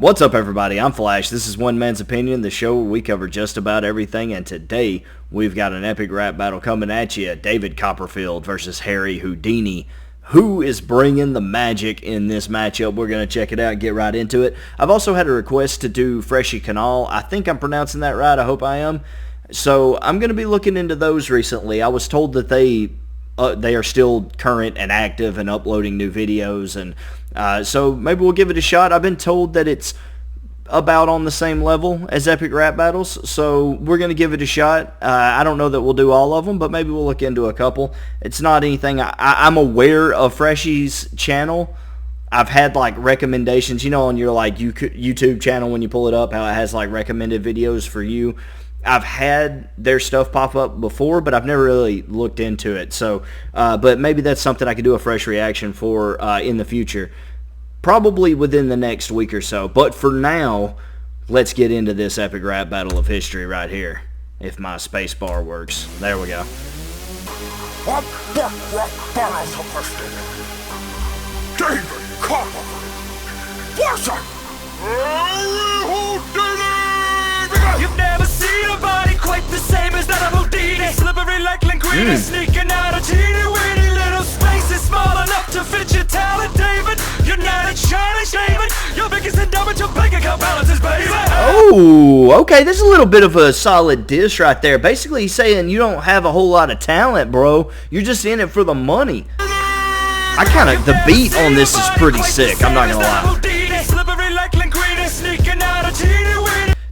What's up, everybody? I'm Flash. This is One Man's Opinion, the show where we cover just about everything, and today we've got an epic rap battle coming at you. David Copperfield versus Harry Houdini. Who is bringing the magic in this matchup? We're going to check it out and get right into it. I've also had a request to do Freshy Canal. I think I'm pronouncing that right. I hope I am. So I'm going to be looking into those recently. I was told that they are still current and active and uploading new videos, and so maybe we'll give it a shot. I've been told that it's about on the same level as Epic Rap Battles, so we're going to give it a shot. I don't know that we'll do all of them, but maybe we'll look into a couple. It's not anything. I'm aware of Freshy's channel. I've had like recommendations, on your like YouTube channel when you pull it up, how it has like recommended videos for you. I've had their stuff pop up before, but I've never really looked into it. So, but maybe that's something I could do a fresh reaction for in the future. Probably within the next week or so. But for now, let's get into this epic rap battle of history right here. If my space bar works. There we go. David Copperfield versus Houdini! You've never seen a body quite the same as that of Houdini. Slippery like linguini, sneaking out of teeny-weeny little spaces small enough to fit your talent, David. You're not a Chinese, David. Your biggest endowment, your bank account balances, baby. Oh, okay. This is a little bit of a solid diss right there. Basically, he's saying you don't have a whole lot of talent, bro. You're just in it for the money. The beat on this is pretty sick. I'm not gonna lie.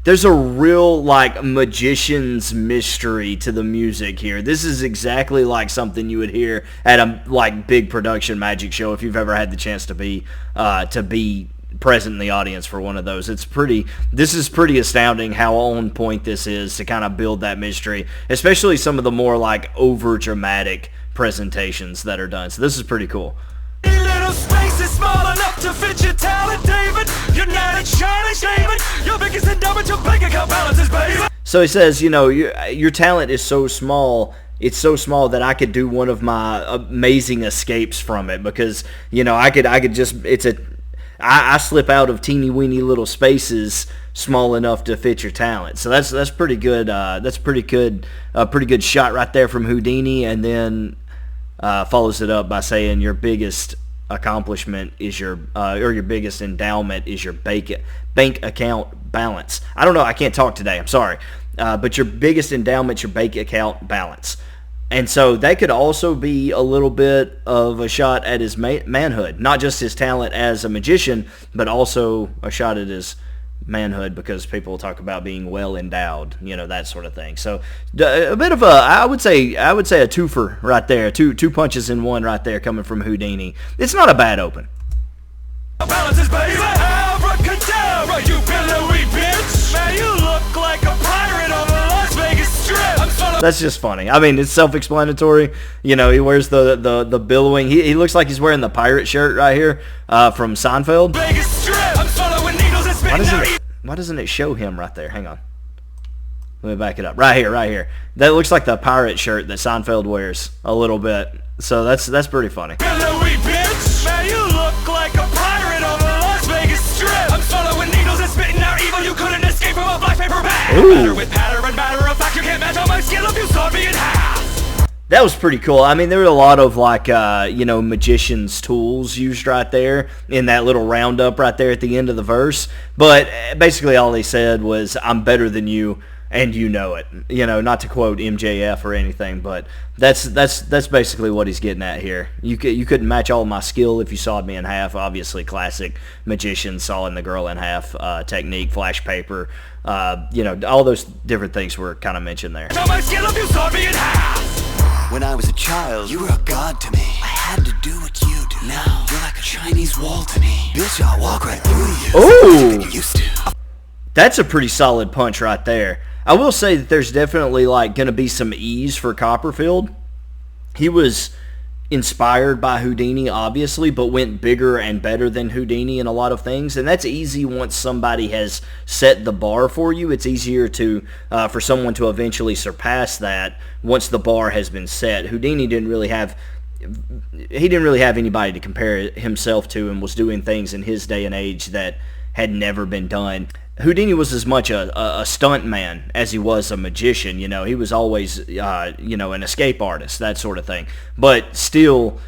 There's a real, magician's mystery to the music here. This is exactly like something you would hear at a, big production magic show if you've ever had the chance to be present in the audience for one of those. This is pretty astounding how on point this is to kind of build that mystery, especially some of the more, over-dramatic presentations that are done. So this is pretty cool. Little space is small enough to fit your talent, David. You're not a Chinese, David. Your biggest endowment, your bank account balances, baby. So he says, your talent is so small. It's so small that I could do one of my amazing escapes from it because I could just I slip out of teeny weeny little spaces small enough to fit your talent. So that's pretty good. That's pretty good. A pretty good shot right there from Houdini, and then follows it up by saying your biggest accomplishment is your biggest endowment is your bank account balance. I don't know. I can't talk today. I'm sorry. But your biggest endowment, your bank account balance. And so that could also be a little bit of a shot at his manhood, not just his talent as a magician, but also a shot at his manhood, because people talk about being well endowed, that sort of thing. So a bit of I would say a twofer right there, two punches in one right there coming from Houdini. It's not a bad open. Balances, baby. Abracadabra, you billowy bitch. Man, you look like a pirate on the Las Vegas Strip. That's just funny. I mean, it's self-explanatory. He wears the billowing. He looks like he's wearing the pirate shirt right here from Seinfeld. Vegas Strip. I'm following needles and spitting. Why doesn't it show him right there? Hang on. Let me back it up. Right here. That looks like the pirate shirt that Seinfeld wears a little bit. So that's pretty funny. Billowy bitch. Man, you look like a pirate on the Las Vegas Strip. I'm following needles and spitting out evil. You couldn't escape from a black paper bag. Matter with patter and matter of fact, you can't match on my skill if you saw me in half. That was pretty cool. I mean, there were a lot of magician's tools used right there in that little roundup right there at the end of the verse. But basically all he said was, I'm better than you and you know it. Not to quote MJF or anything, but that's basically what he's getting at here. You couldn't match all my skill if you sawed me in half. Obviously classic magician sawing the girl in half technique, flash paper, all those different things were kind of mentioned there. On my skill if you sawed me in half. When I was a child, you were a god to me. I had to do what you do. Now, you're like a Chinese wall to me. Bitch, I'll walk right through you. Ooh! You used to. That's a pretty solid punch right there. I will say that there's definitely going to be some ease for Copperfield. He was inspired by Houdini, obviously, but went bigger and better than Houdini in a lot of things, and that's easy once somebody has set the bar for you. It's easier to for someone to eventually surpass that once the bar has been set. Houdini didn't really have anybody to compare himself to, and was doing things in his day and age that had never been done. Houdini was as much a stunt man as he was a magician. You know, he was always, you know, an escape artist, that sort of thing. But still,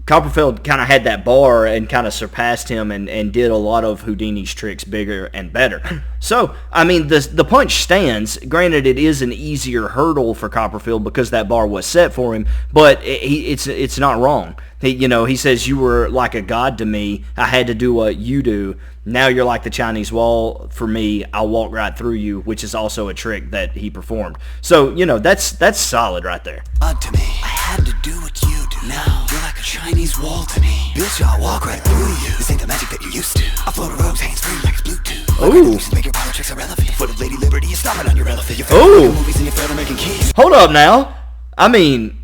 Copperfield kind of had that bar and kind of surpassed him and did a lot of Houdini's tricks bigger and better. So, I mean, the punch stands. Granted, it is an easier hurdle for Copperfield because that bar was set for him, but it's not wrong. He says, you were like a god to me. I had to do what you do. Now you're like the Chinese wall for me. I'll walk right through you, which is also a trick that he performed. So, you know, that's solid right there. God to me. I had to do what you do. Now you're like a Chinese wall to me. Bitch, I'll walk right through you. This ain't the magic that you used to. I float a rope's hands free like it's Bluetooth. Ooh. Make your politics irrelevant. Foot of Lady Liberty, you stop it on your elephant. Ooh. Movies and you fail to making keys. Hold up now. I mean,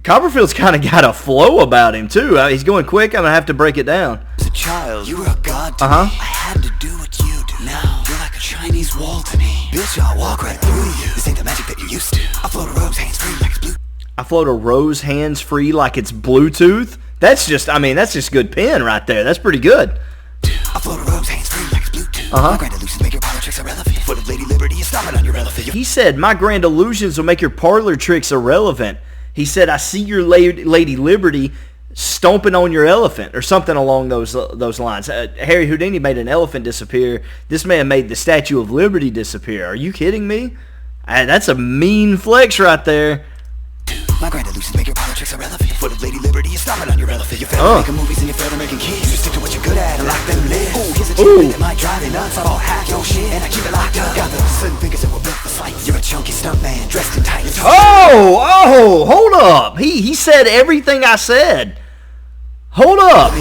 Copperfield's kind of got a flow about him, too. He's going quick. I'm going to have to break it down. As a child, you were a god to me. I had to do what you do. Now, you're like a Chinese wall to me. Bitch, I'll walk right through you. This ain't the magic that you used to. I float a rope's hands free like it's Bluetooth. I float a rose hands-free like it's Bluetooth. That's just good pen right there. That's pretty good. I float a rope's hands free like it's Bluetooth. My grand illusions make your parlor tricks irrelevant. Foot of Lady Liberty, you stop it on your elephant. He said, my grand illusions will make your parlor tricks irrelevant. He said, I see your Lady Liberty stomping on your elephant, or something along those lines. Harry Houdini made an elephant disappear. This man made the Statue of Liberty disappear. Are you kidding me? That's a mean flex right there. My grand illusions make your parlor tricks irrelevant. Foot of Lady Liberty, you stop it on your elephant. You fail to making movies and you fail to making keys. You stick to what you're good at and lock them lids. Ooh, here's a chick that might drive you nuts. I'll hack your shit and I keep it locked up. Got those slim fingers that were built for fights. You're a chunky stunt man dressed in tights. Hold up. He said everything I said. Hold up.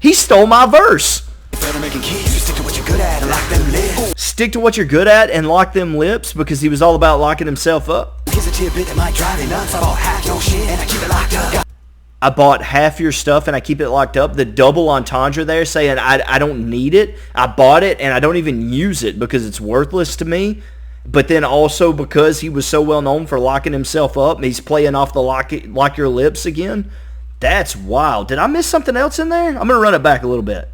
He stole my verse. Stick to what you're good at and lock them lips. Stick to what you're good at and lock them lips, because he was all about locking himself up. Here's a tidbit that might drive you nuts. I bought half your shit and I keep it locked up. I bought half your stuff and I keep it locked up. The double entendre there, saying I don't need it. I bought it and I don't even use it because it's worthless to me. But then also because he was so well known for locking himself up, he's playing off the lock your lips again. That's wild. Did I miss something else in there? I'm going to run it back a little bit.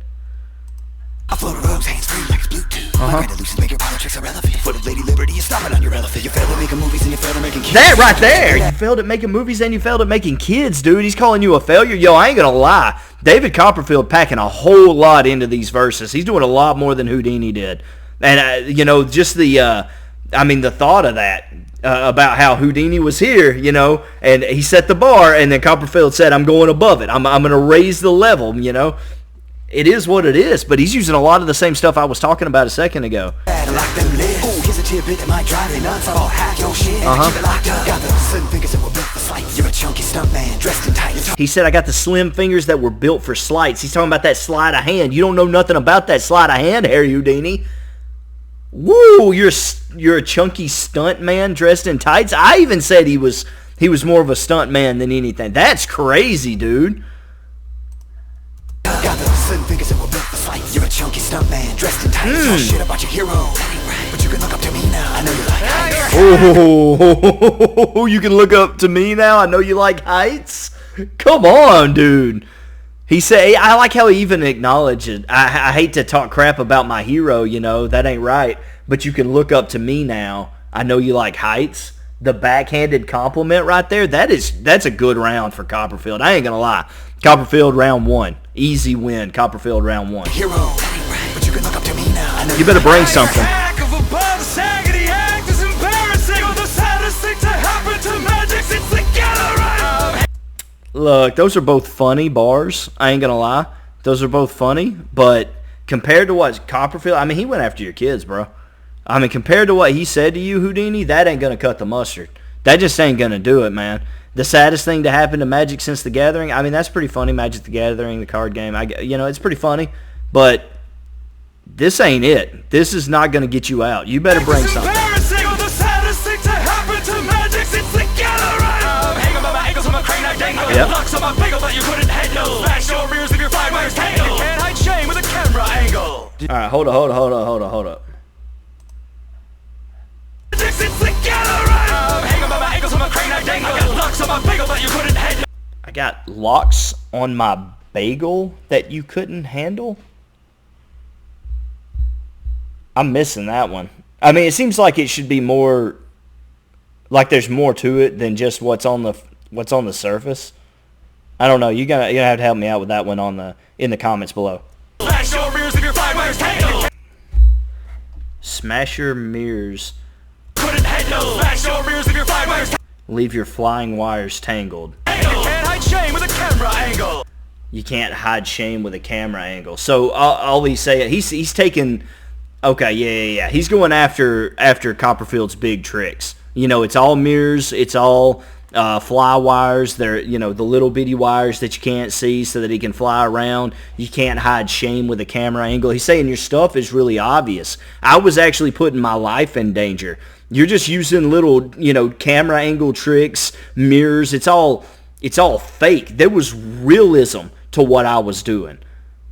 I float a rope's hands free like it's Bluetooth. My grand illusions make your parlor tricks irrelevant. Foot of Lady Liberty, you stop it on your elephant. You failed at making movies and you failed at making kids. That right there. You failed at making movies and you failed at making kids, dude. He's calling you a failure. Yo, I ain't going to lie. David Copperfield packing a whole lot into these verses. He's doing a lot more than Houdini did. And, just the thought of that. About how Houdini was here, and he set the bar, and then Copperfield said, I'm going above it. I'm going to raise the level, It is what it is, but he's using a lot of the same stuff I was talking about a second ago. He said, I got the slim fingers that were built for sleights. He's talking about that sleight of hand. You don't know nothing about that sleight of hand, Harry Houdini. Woo, you're a chunky stunt man dressed in tights. I even said he was more of a stunt man than anything. That's crazy, dude. Got those slim fingers that were built for fights. You're a chunky stunt man dressed in tights. Oh shit about your hero. That ain't right. But you can look up to me now. I know you like heights. Oh, you can look up to me now. I know you like heights. Come on, dude. He said, I like how he even acknowledged it. I hate to talk crap about my hero, that ain't right. But you can look up to me now. I know you like heights. The backhanded compliment right there, that's a good round for Copperfield. I ain't going to lie. Copperfield round 1. Easy win, Copperfield round 1. Hero, that ain't right. But you can look up to me now. I know you better bring something. Look, those are both funny bars. I ain't going to lie. Those are both funny. But compared to what Copperfield... he went after your kids, bro. Compared to what he said to you, Houdini, that ain't going to cut the mustard. That just ain't going to do it, man. The saddest thing to happen to Magic since the Gathering... that's pretty funny, Magic the Gathering, the card game. It's pretty funny. But this ain't it. This is not going to get you out. You better bring something. Yep. Alright, hold up. I got locks on my bagel that you couldn't handle? I'm missing that one. I mean, it seems like it should be more, like there's more to it than just what's on the surface. I don't know. You're gonna have to help me out with that one in the comments below. Smash your mirrors if your flying wires tangle. Smash your mirrors. Couldn't handle. Smash your mirrors if your flying wires Leave your flying wires tangled. tangle. You can't hide shame with a camera angle. You can't hide shame with a camera angle. So all he's saying, he's taking. Okay, yeah. He's going after Copperfield's big tricks. You know, it's all mirrors. It's all fly wires. They're, you know, the little bitty wires that you can't see so that he can fly around. You can't hide shame with a camera angle. He's saying your stuff is really obvious. I was actually putting my life in danger. You're just using little, you know, camera angle tricks, mirrors. It's all fake. There was realism to what I was doing.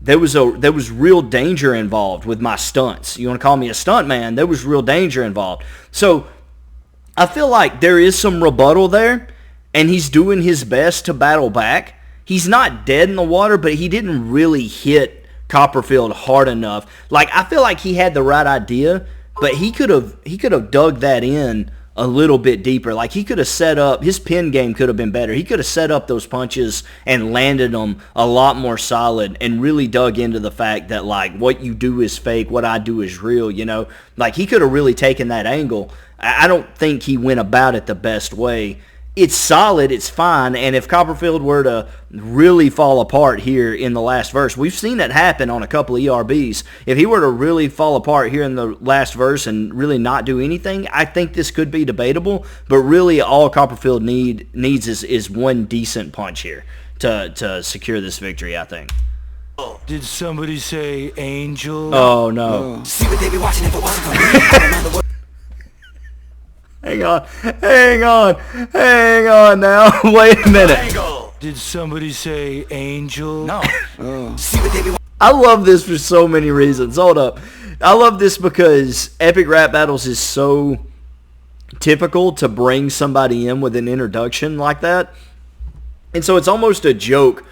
There was real danger involved with my stunts. You want to call me a stunt man? There was real danger involved. So I feel like there is some rebuttal there, and he's doing his best to battle back. He's not dead in the water, but he didn't really hit Copperfield hard enough. Like, I feel like he had the right idea, but he could have dug that in a little bit deeper. Like, he could have set up, his pin game could have been better. He could have set up those punches and landed them a lot more solid and really dug into the fact that, like, what you do is fake, what I do is real, you know? Like, he could have really taken that angle. I don't think he went about it the best way. It's solid, it's fine, and if Copperfield were to really fall apart here in the last verse, we've seen that happen on a couple of ERBs. If he were to really fall apart here in the last verse and really not do anything, I think this could be debatable, but really all Copperfield needs is one decent punch here to secure this victory, I think. Did somebody say angel? Oh, no. See what they be watching if it wasn't for me. I remember what Hang on now. Wait a minute. Angle. Did somebody say angel? No. see what they be I love this for so many reasons. Hold up. I love this because Epic Rap Battles is so typical to bring somebody in with an introduction like that. And so it's almost a joke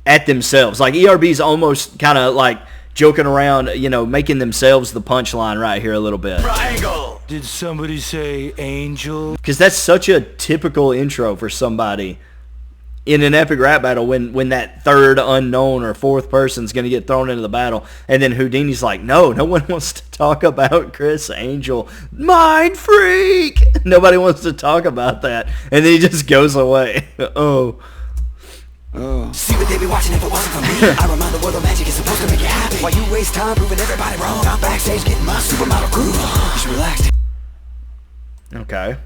at themselves. Like, ERB's almost kind of like joking around, you know, making themselves the punchline right here a little bit. Angle. Did somebody say angel? Because that's such a typical intro for somebody in an epic rap battle when that third unknown or fourth person's going to get thrown into the battle. And then Houdini's like, no one wants to talk about Chris Angel. Mind freak! Nobody wants to talk about that. And then he just goes away. See what they be watching if it wasn't for me. I remind the world of magic is supposed to make you happy. While you waste time proving everybody wrong, I'm backstage getting my supermodel groove on. Just relax. Okay.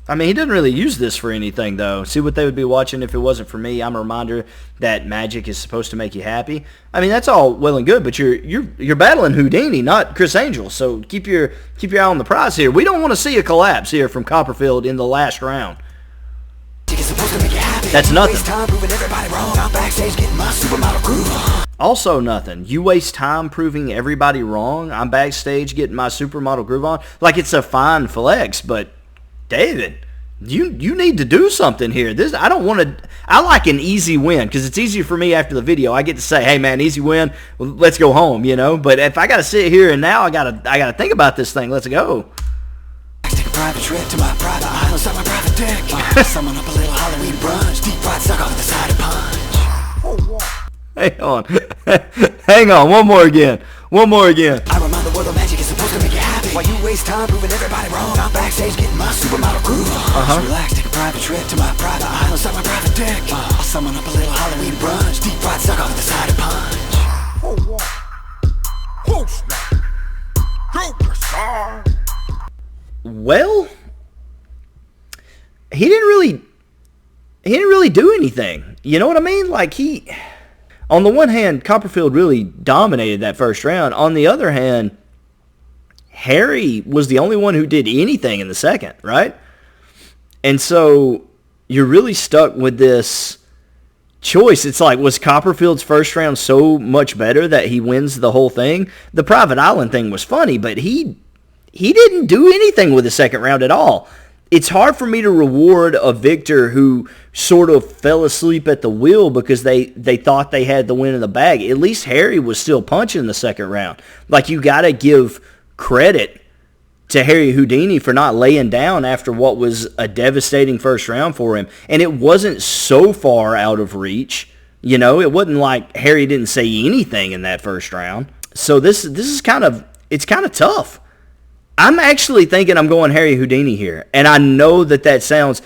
I mean, he didn't really use this for anything, though. See what they would be watching if it wasn't for me. I'm a reminder that magic is supposed to make you happy. I mean, that's all well and good, but you're battling Houdini, not Chris Angel. So keep your eye on the prize here. We don't want to see a collapse here from Copperfield in the last round. That's nothing. Also nothing. You waste time proving everybody wrong. I'm backstage getting my supermodel groove on. Like, it's a fine flex, but David, you need to do something here. I like an easy win because it's easier for me after the video. I get to say, hey man, easy win. Well, let's go home, you know. But if I got to sit here and now I gotta think about this thing. Let's go. Take a private trip to my private island, suck my private dick. Summon up a little Halloween brunch, deep fried suck off the side of punch. Hang on. Hang on. One more again. I remind the world of magic is supposed to make you happy. While you waste time proving everybody wrong, I'm backstage getting my supermodel groove on. Just relax, take a private trip to my private island, suck my private dick. I'll summon up a little Halloween brunch, deep fried suck off the side of punch. Who's that? Go, star. Well, he didn't really do anything. You know what I mean? Like, on the one hand, Copperfield really dominated that first round. On the other hand, Harry was the only one who did anything in the second, right? And so you're really stuck with this choice. It's like, was Copperfield's first round so much better that he wins the whole thing? The private island thing was funny, but he didn't do anything with the second round at all. it's hard for me to reward a victor who sort of fell asleep at the wheel because they thought they had the win in the bag. At least Harry was still punching in the second round. Like, you got to give credit to Harry Houdini for not laying down after what was a devastating first round for him. And it wasn't so far out of reach. You know, it wasn't like Harry didn't say anything in that first round. So this is kind of tough. I'm actually thinking I'm going Harry Houdini here, and I know that sounds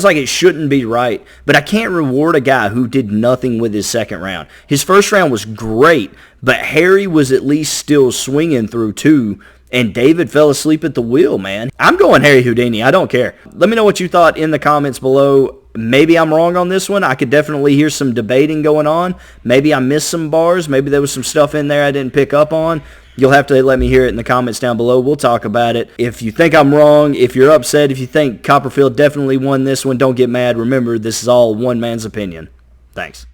like it shouldn't be right, but I can't reward a guy who did nothing with his second round. His first round was great, but Harry was at least still swinging through two, and David fell asleep at the wheel, man. I'm going Harry Houdini. I don't care. Let me know what you thought in the comments below. Maybe I'm wrong on this one. I could definitely hear some debating going on. Maybe I missed some bars. Maybe there was some stuff in there I didn't pick up on. You'll have to let me hear it in the comments down below. We'll talk about it. If you think I'm wrong, if you're upset, if you think Copperfield definitely won this one, don't get mad. Remember, this is all one man's opinion. Thanks.